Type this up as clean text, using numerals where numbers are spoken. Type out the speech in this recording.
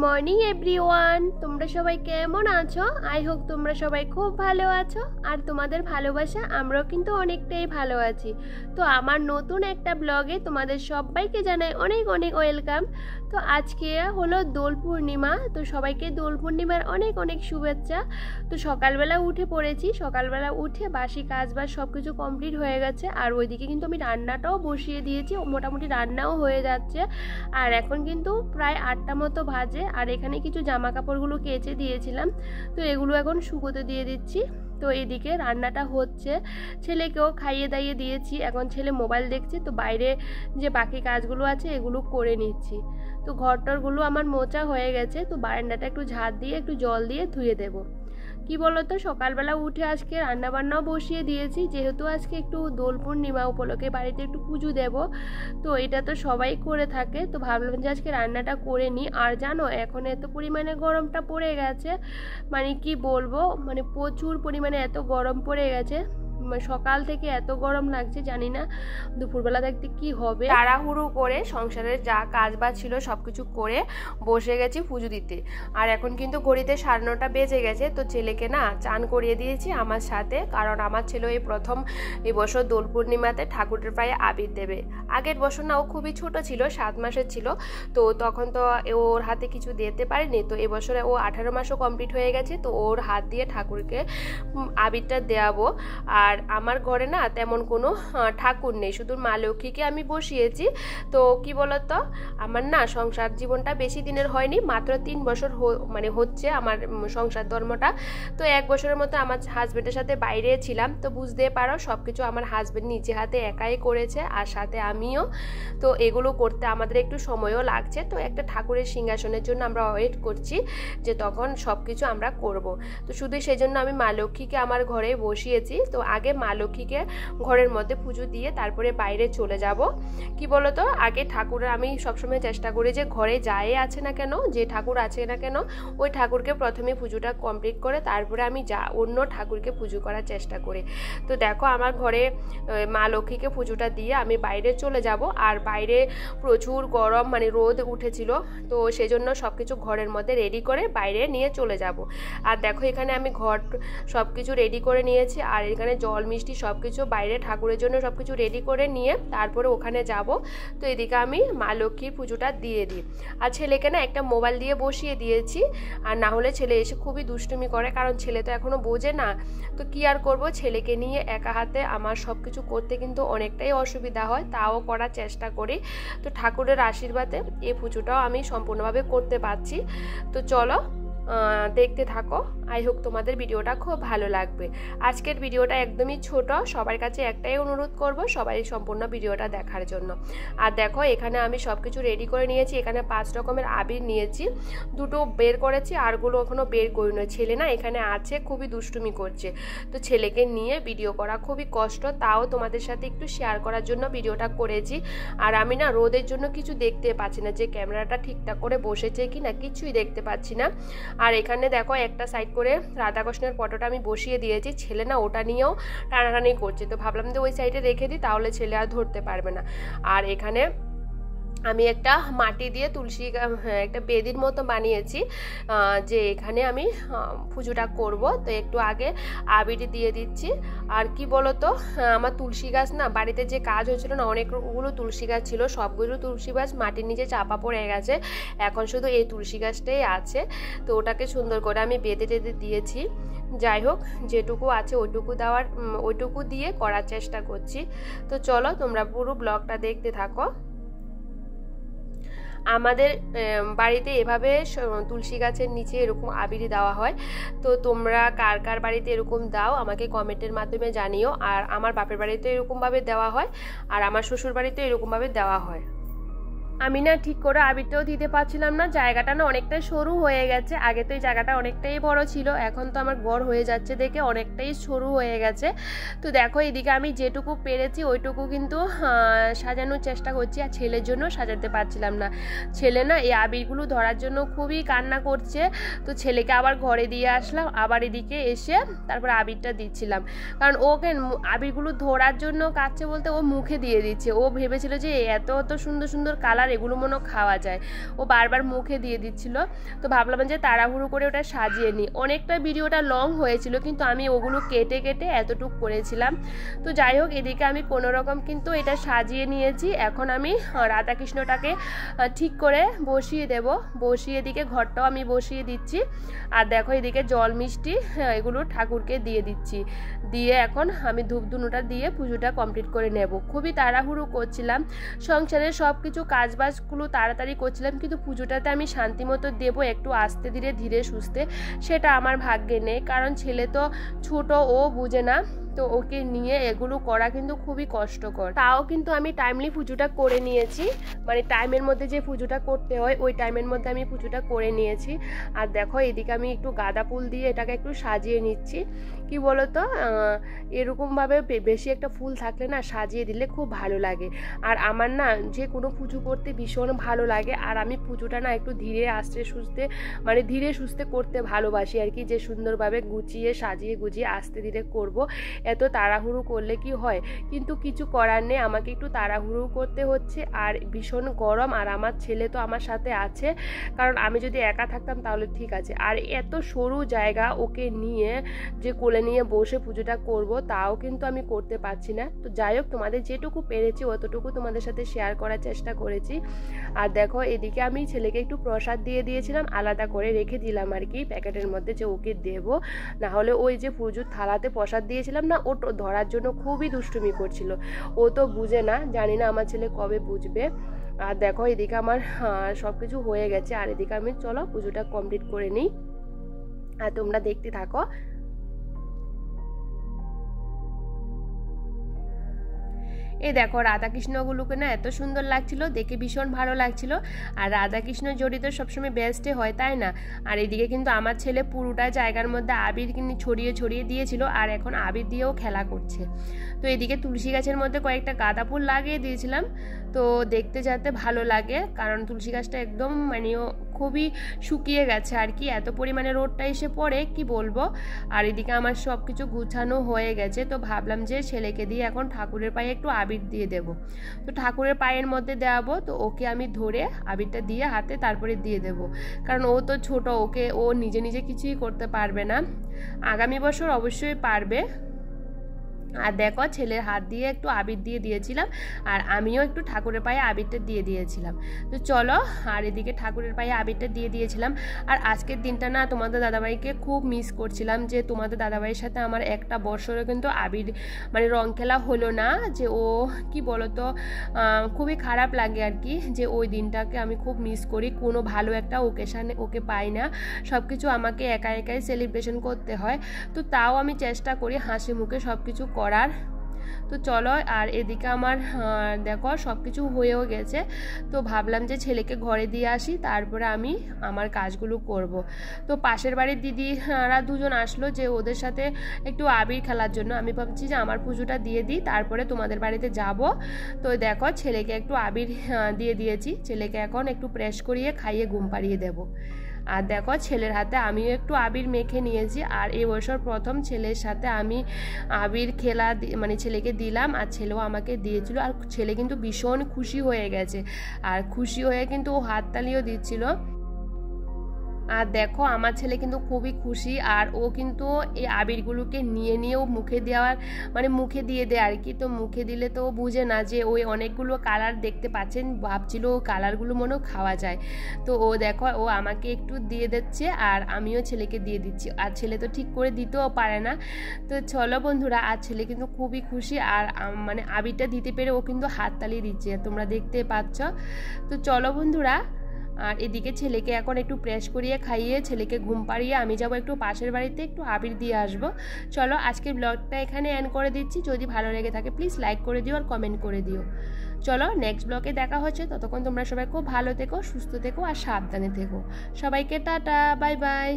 Morning everyone, তোমরা সবাই কেমন আছো? আই হোপ তোমরা সবাই খুব ভালো আছো। আর তোমাদের ভালোবাসা আমরাও কিন্তু অনেকটাই ভালো আছি। তো আমার নতুন একটা ব্লগে তোমাদের সবাইকে জানাই অনেক অনেক ওয়েলকাম। তো আজকে হলো দোল পূর্ণিমা, তো সবাইকে দোল পূর্ণিমার অনেক অনেক শুভেচ্ছা। তো সকালবেলা উঠে পড়েছি, সকালবেলা উঠে বাসি কাজবাজ সব কিছু কমপ্লিট হয়ে গেছে। আর ওইদিকে কিন্তু আমি রান্নাটাও বসিয়ে দিয়েছি, মোটামুটি রান্নাও হয়ে যাচ্ছে। আর এখন কিন্তু প্রায় 8টা মতো বাজে। আর এখানে কিছু জামা কাপড়গুলো কেচে দিয়েছিলাম, তো এগুলো এখন শুকোতে দিয়ে দিচ্ছি। তো এদিকে রান্নাটা হচ্ছে, ছেলেকেও খাইয়ে দাইয়ে দিয়েছি, এখন ছেলে মোবাইল দেখছে। তো বাইরে যে বাকি কাজগুলো আছে এগুলো করে নিচ্ছি। তো ঘরটরগুলো আমার মোচা হয়ে গেছে, তো বারান্দাটা একটু ঝাড় দিয়ে একটু জল দিয়ে ধুয়ে দেবো। কি বলতো, সকালবেলা উঠে আজকে রান্নাবান্নাও বসিয়ে দিয়েছি, যেহেতু আজকে একটু দোল পূর্ণিমা উপলক্ষে বাড়িতে একটু পুজো দেব। তো এটা তো সবাই করে থাকে, তো ভাবলাম যে আজকে রান্নাটা করে নিই। আর জানো, এখন এত পরিমাণে গরমটা পড়ে গেছে, মানে কি বলবো, মানে প্রচুর পরিমাণে এত গরম পড়ে গেছে। সকাল থেকে এত গরম লাগছে, জানি না দুপুরবেলা দেখতে কি হবে। তাড়াহুড়ো করে সংসারের যা কাজ বাজ ছিল সবকিছু করে বসে গেছি পুজো দিতে। আর এখন কিন্তু ঘড়িতে 9:30 বেজে গেছে। তো ছেলেকে না চান করিয়ে দিয়েছি আমার সাথে, কারণ আমার ছেলে এই প্রথম এবছর দোল পূর্ণিমাতে ঠাকুরের পায়ে আবির দেবে। আগের বছর না ও খুবই ছোট ছিল, 7 মাসের ছিল, তো তখন তো ওর হাতে কিছু দিতে পারিনি। তো এবছরে ও 18 মাসও কমপ্লিট হয়ে গেছে, তো ওর হাত দিয়ে ঠাকুরকে আবিরটা দেওয়াবো। আর আমার ঘরে না তেমন কোনো ঠাকুর নেই, শুধু মা লক্ষ্মীকে আমি বসিয়েছি। তো কি বলতো, আমার না সংসার জীবনটা বেশি দিনের হয়নি, মাত্র 3 বছর মানে হচ্ছে আমার সংসার ধর্মটা। তো 1 বছরের মতো আমার হাজবেন্ডের সাথে বাইরে ছিলাম। তো বুঝতে পারো সব কিছু আমার হাজবেন্ড নিজে হাতে একাই করেছে, আর সাথে আমিও। তো এগুলো করতে আমাদের একটু সময়ও লাগছে। তো একটা ঠাকুরের সিংহাসনের জন্য আমরা ওয়েট করছি যে তখন সব কিছু আমরা করব। তো শুধু সেই জন্য আমি মা লক্ষ্মীকে আমার ঘরে বসিয়েছি। তো আগে মা লক্ষ্মীকে ঘরের মধ্যে পুজো দিয়ে তারপরে বাইরে চলে যাব। কি বলতো, আগে ঠাকুরের আমি সবসময় চেষ্টা করি যে ঘরে যাই আছে না কেন, যে ঠাকুর আছে না কেন, ওই ঠাকুরকে প্রথমে পুজোটা কমপ্লিট করে তারপরে আমি অন্য ঠাকুরকে পুজো করার চেষ্টা করি। তো দেখো, আমার ঘরে মা লক্ষ্মীকে পুজোটা দিয়ে আমি বাইরে চলে যাব। আর বাইরে প্রচুর গরম, মানে রোদ উঠেছিল, তো সেজন্য সব কিছু ঘরের মধ্যে রেডি করে বাইরে নিয়ে চলে যাব। আর দেখো, এখানে আমি ঘর সব কিছু রেডি করে নিয়েছি। আর এখানে জল মিষ্টি সব কিছু বাইরে ঠাকুরের জন্য সব কিছু রেডি করে নিয়ে তারপরে ওখানে যাব। তো এদিকে আমি মা লক্ষ্মীর পুজোটা দিয়ে দিই। আর ছেলেকে না একটা মোবাইল দিয়ে বসিয়ে দিয়েছি, আর না হলে ছেলে এসে খুবই দুষ্টুমি করে, কারণ ছেলে তো এখনও বোঝে না। তো কি আর করব, ছেলেকে নিয়ে একা হাতে আমার সব কিছু করতে কিন্তু অনেকটাই অসুবিধা হয়, তাও করার চেষ্টা করি। তো ঠাকুরের আশীর্বাদে এই পুজোটাও আমি সম্পূর্ণভাবে করতে পারছি। তো চলো দেখতে থাকো, আই হোপ তোমাদের ভিডিওটা খুব ভালো লাগবে। আজকের ভিডিওটা একদমই ছোট, সবার কাছে একটাই অনুরোধ করব, সবাই সম্পূর্ণ ভিডিওটা দেখার জন্য। আর দেখো, এখানে আমি সব কিছু রেডি করে নিয়েছি। এখানে 5 রকমের আবির নিয়েছি, 2টো বের করেছি, আরগুলো এখনও বের করিনি। ছেলে না এখানে আছে, খুবই দুষ্টুমি করছে। তো ছেলেকে নিয়ে ভিডিও করা খুবই কষ্ট, তাও তোমাদের সাথে একটু শেয়ার করার জন্য ভিডিওটা করেছি। আর আমি না রোদের জন্য কিছু দেখতে পাচ্ছি না, যে ক্যামেরাটা ঠিকঠাক করে বসেছে কি না কিছুই দেখতে পাচ্ছি না। আর এখানে দেখো, একটা সাইড করে রাধাকৃষ্ণের ফটোটা আমি বসিয়ে দিয়েছি, ছেলে না ওটা নিয়েও টানাটানি করছে। তো ভাবলাম যে ওই সাইডে রেখে দিই, তাহলে ছেলে আর ধরতে পারবে না। আর এখানে আমি একটা মাটি দিয়ে তুলসী একটা বেদির মতো বানিয়েছি, যে এখানে আমি পুজোটা করব। তো একটু আগে আবির দিয়ে দিচ্ছি। আর কি বলতো, আমার তুলসী গাছ না, বাড়িতে যে কাজ হয়েছিল না, অনেকগুলো তুলসী গাছ ছিল, সবগুলো তুলসী গাছ মাটির নিচে চাপা পড়ে গেছে, এখন শুধু এই তুলসী গাছটাই আছে। তো ওটাকে সুন্দর করে আমি বেঁধে টেঁধে দিয়েছি। যাই হোক, যেটুকু আছে ওইটুকু দিয়ে করার চেষ্টা করছি। তো চলো, তোমরা পুরো ব্লগটা দেখতে থাকো। আমাদের বাড়িতে এভাবে তুলসী গাছের নিচে এরকম আবির দেওয়া হয়। তো তোমরা কার কার বাড়িতে এরকম দাও আমাকে কমেন্টের মাধ্যমে জানিও। আর আমার বাপের বাড়িতে এরকমভাবে দেওয়া হয়, আর আমার শ্বশুর বাড়িতে এরকমভাবে দেওয়া হয়। আমি না ঠিক করে আবিরটাও দিতে পারছিলাম না, জায়গাটা না অনেকটাই সরু হয়ে গেছে। আগে তো এই জায়গাটা অনেকটাই বড় ছিল, এখন তো আমার বড় হয়ে যাচ্ছে দেখে অনেকটাই সরু হয়ে গেছে। তো দেখো, এদিকে আমি যেটুকু পেরেছি ওইটুকু কিন্তু সাজানোর চেষ্টা করছি। আর ছেলের জন্য সাজাতে পারছিলাম না, ছেলে না এই আবিরগুলো ধরার জন্য খুবই কান্না করছে। তো ছেলেকে আবার ঘরে দিয়ে আসলাম, আবার এদিকে এসে তারপর আবিরটা দিচ্ছিলাম, কারণ ওকে আবিরগুলো ধরার জন্য কাচ্ছে বলতে ও মুখে দিয়ে দিচ্ছে। ও ভেবেছিল যে এত সুন্দর সুন্দর কালার কালার এগুলো মনে খাওয়া যায়। ও বারবার মুখে দিয়ে দিচ্ছিল, তো ভাবলাম যে তাড়াহুড়ো করে ওটা সাজিয়ে নিই। অনেকটা ভিডিওটা লং হয়েছিল, কিন্তু আমি ওগুলো কেটে কেটে এতটুক করেছিলাম। তো যাই হোক, এদিকে আমি কোনো রকম কিন্তু এটা সাজিয়ে নিয়েছি। এখন আমি রাধাকৃষ্ণটাকে ঠিক করে বসিয়ে দেব। বসিয়ে এদিকে ঘরটাও আমি বসিয়ে দিচ্ছি। আর দেখো এদিকে জল মিষ্টি এগুলো ঠাকুরকে দিয়ে দিচ্ছি। দিয়ে এখন আমি ধূপ ধুনোটা দিয়ে পুজোটা কমপ্লিট করে নেব। খুবই তাড়াহুড়ো করছিলাম, সংসারের সব কিছু কাজবাজগুলো তাড়াতাড়ি করছিলাম, কিন্তু পুজোটাতে আমি শান্তিমতো দেবো একটু আস্তে ধীরে ধীরে সুস্থে, সেটা আমার ভাগ্যে নেই। কারণ ছেলে তো ছোট, ও বুঝে না, তো ওকে নিয়ে এগুলো করা কিন্তু খুবই কষ্টকর। তাও কিন্তু আমি টাইমলি পুজোটা করে নিয়েছি, মানে টাইমের মধ্যে যে পুজোটা করতে হয় ওই টাইমের মধ্যে আমি পুজোটা করে নিয়েছি। আর দেখো এদিকে আমি একটু গাঁদা ফুল দিয়ে এটাকে একটু সাজিয়ে নিচ্ছি। কি বলতো, এরকমভাবে বেশি একটা ফুল থাকলে না সাজিয়ে দিলে খুব ভালো লাগে। আর আমার না যে কোনো পুজো করতে ভীষণ ভালো লাগে। আর আমি পুজোটা না একটু ধীরে আস্তে সুস্থে, মানে ধীরে সুস্থে করতে ভালোবাসি আর কি, যে সুন্দরভাবে গুছিয়ে সাজিয়ে গুছিয়ে আস্তে ধীরে করব। এত তাড়াহুড়ো করলে কি হয়, কিন্তু কিছু করার নেই, আমাকে একটু তাড়াহুড়ো করতে হচ্ছে। আর ভীষণ গরম, আর আমার ছেলে তো আমার সাথে আছে, কারণ আমি যদি একা থাকতাম তাহলে ঠিক আছে। আর এত সরু জায়গা, ওকে নিয়ে যে কোলে নিয়ে বসে পুজোটা করব তাও কিন্তু আমি করতে পারছি না। তো যাই হোক, তোমাদের যেটুকু পেরেছি অতটুকু তোমাদের সাথে শেয়ার করার চেষ্টা করেছি। আর দেখো এদিকে আমি ছেলেকে একটু প্রসাদ দিয়ে দিয়েছিলাম, আলাদা করে রেখে দিলাম আর কি প্যাকেটের মধ্যে, যে ওকে দেব। না হলে ওই যে পুজোর থালাতে প্রসাদ দিয়েছিলাম না, ও ধরার জন্য খুবই দুষ্টুমি করছিল। ও তো বুঝে না, জানি না আমার ছেলে কবে বুঝবে। আর দেখো এদিকে আমার সব কিছু হয়ে গেছে। আর এদিকে আমি চলো পুজোটা কমপ্লিট করে নিই, আর তোমরা দেখতে থাকো। এই দেখো রাধাকৃষ্ণগুলোকে না এত সুন্দর লাগছিল, দেখে ভীষণ ভালো লাগছিল। আর রাধাকৃষ্ণ জড়ি তো সবসময় বেস্টে হয়, তাই না? আর এদিকে কিন্তু আমার ছেলে পুরোটা জায়গার মধ্যে আবির কিন্তু ছড়িয়ে ছড়িয়ে দিয়েছিল, আর এখন আবির দিয়েও খেলা করছে। তো এদিকে তুলসী গাছের মধ্যে কয়েকটা গাঁদা ফুল লাগিয়ে দিয়েছিলাম, তো দেখতে যাতে ভালো লাগে, কারণ তুলসী গাছটা একদম মানে খুবই শুকিয়ে গেছে আর কি, এত পরিমাণে রোদটা এসে পড়ে কি বলবো। আর এদিকে আমার সব কিছু গুছানো হয়ে গেছে, তো ভাবলাম যে ছেলেকে দিয়ে এখন ঠাকুরের পায়ে একটু আবির দিয়ে দেব। তো ঠাকুরের পায়ের মধ্যে দেওয়াবো, তো ওকে আমি ধরে আবিরটা দিয়ে হাতে তারপরে দিয়ে দেব, কারণ ও তো ছোট, ওকে ও নিজে নিজে কিছুই করতে পারবে না। আগামী বছর অবশ্যই পারবে। আর দেখো ছেলের হাত দিয়ে একটু আবির দিয়ে দিয়েছিলাম, আর আমিও একটু ঠাকুরের পায়ে আবিরটা দিয়ে দিয়েছিলাম। তো চলো, আর এদিকে ঠাকুরের পায়ে আবিরটা দিয়ে দিয়েছিলাম। আর আজকের দিনটা না তোমাদের দাদাভাইকে খুব মিস করছিলাম, যে তোমাদের দাদাভাইয়ের সাথে আমার একটা বছরে কিন্তু আবির মানে রং খেলা হলো না। যে ও কি বলতো, খুবই খারাপ লাগে আর কি, যে ওই দিনটাকে আমি খুব মিস করি। কোনো ভালো একটা ওকেশানে ওকে পাই না, সব কিছু আমাকে একা একাই সেলিব্রেশন করতে হয়। তো তাও আমি চেষ্টা করি হাসি মুখে সব কিছু করার। তো চলো, আর এদিকে আমার দেখো সব কিছু হয়েও গেছে, তো ভাবলাম যে ছেলেকে ঘরে দিয়ে আসি, তারপরে আমি আমার কাজগুলো করব। তো পাশের বাড়ির দিদিরা দুজন আসলো, যে ওদের সাথে একটু আবির খেলার জন্য। আমি ভাবছি যে আমার পুজোটা দিয়ে দিই, তারপরে তোমাদের বাড়িতে যাব। তো দেখো ছেলেকে একটু আবির দিয়ে দিয়েছি, ছেলেকে এখন একটু প্রেস করিয়ে খাইয়ে ঘুম পাড়িয়ে দেবো। আর দেখো ছেলের হাতে আমিও একটু আবির মেখে নিয়েছি। আর এই বছর প্রথম ছেলের সাথে আমি আবির খেলা মানে ছেলেকে দিলাম, আর ছেলেও আমাকে দিয়েছিল। আর ছেলে কিন্তু ভীষণ খুশি হয়ে গেছে, আর খুশি হয়ে কিন্তু ও হাততালিও দিচ্ছিল। আর দেখো আমার ছেলে কিন্তু খুবই খুশি, আর ও কিন্তু এই আবিরগুলোকে নিয়ে নিয়েও মুখে দেওয়ার মানে মুখে দিয়ে দেয় আর কি। তো মুখে দিলে তো বুঝে না যে ওই অনেকগুলো কালার দেখতে পাচ্ছেন, ভাবছিল ও কালারগুলো মনেও খাওয়া যায়। তো ও দেখো ও আমাকে একটু দিয়ে দিচ্ছে, আর আমিও ছেলেকে দিয়ে দিচ্ছি। আর ছেলে তো ঠিক করে দিতেও পারে না। তো চলো বন্ধুরা, আর ছেলে কিন্তু খুবই খুশি, আর মানে আবিরটা দিতে পেরে ও কিন্তু হাততালি দিচ্ছে, তোমরা দেখতে পাচ্ছ। তো চলো বন্ধুরা, আর এদিকে ছেলেকে এখন একটু প্রেস করিয়ে খাইয়ে ছেলেকে ঘুম পাড়িয়ে আমি যাব একটু পাশের বাড়িতে একটু আবির দিয়ে আসবো। চলো আজকের ব্লগটা এখানে এন্ড করে দিচ্ছি। যদি ভালো লেগে থাকে প্লিজ লাইক করে দিও আর কমেন্ট করে দিও। চলো নেক্সট ব্লগে দেখা হচ্ছে, ততক্ষণ তোমরা সবাই খুব ভালো থেকো, সুস্থ থেকো আর সাবধানে থেকো। সবাইকে টাটা, বাই বাই।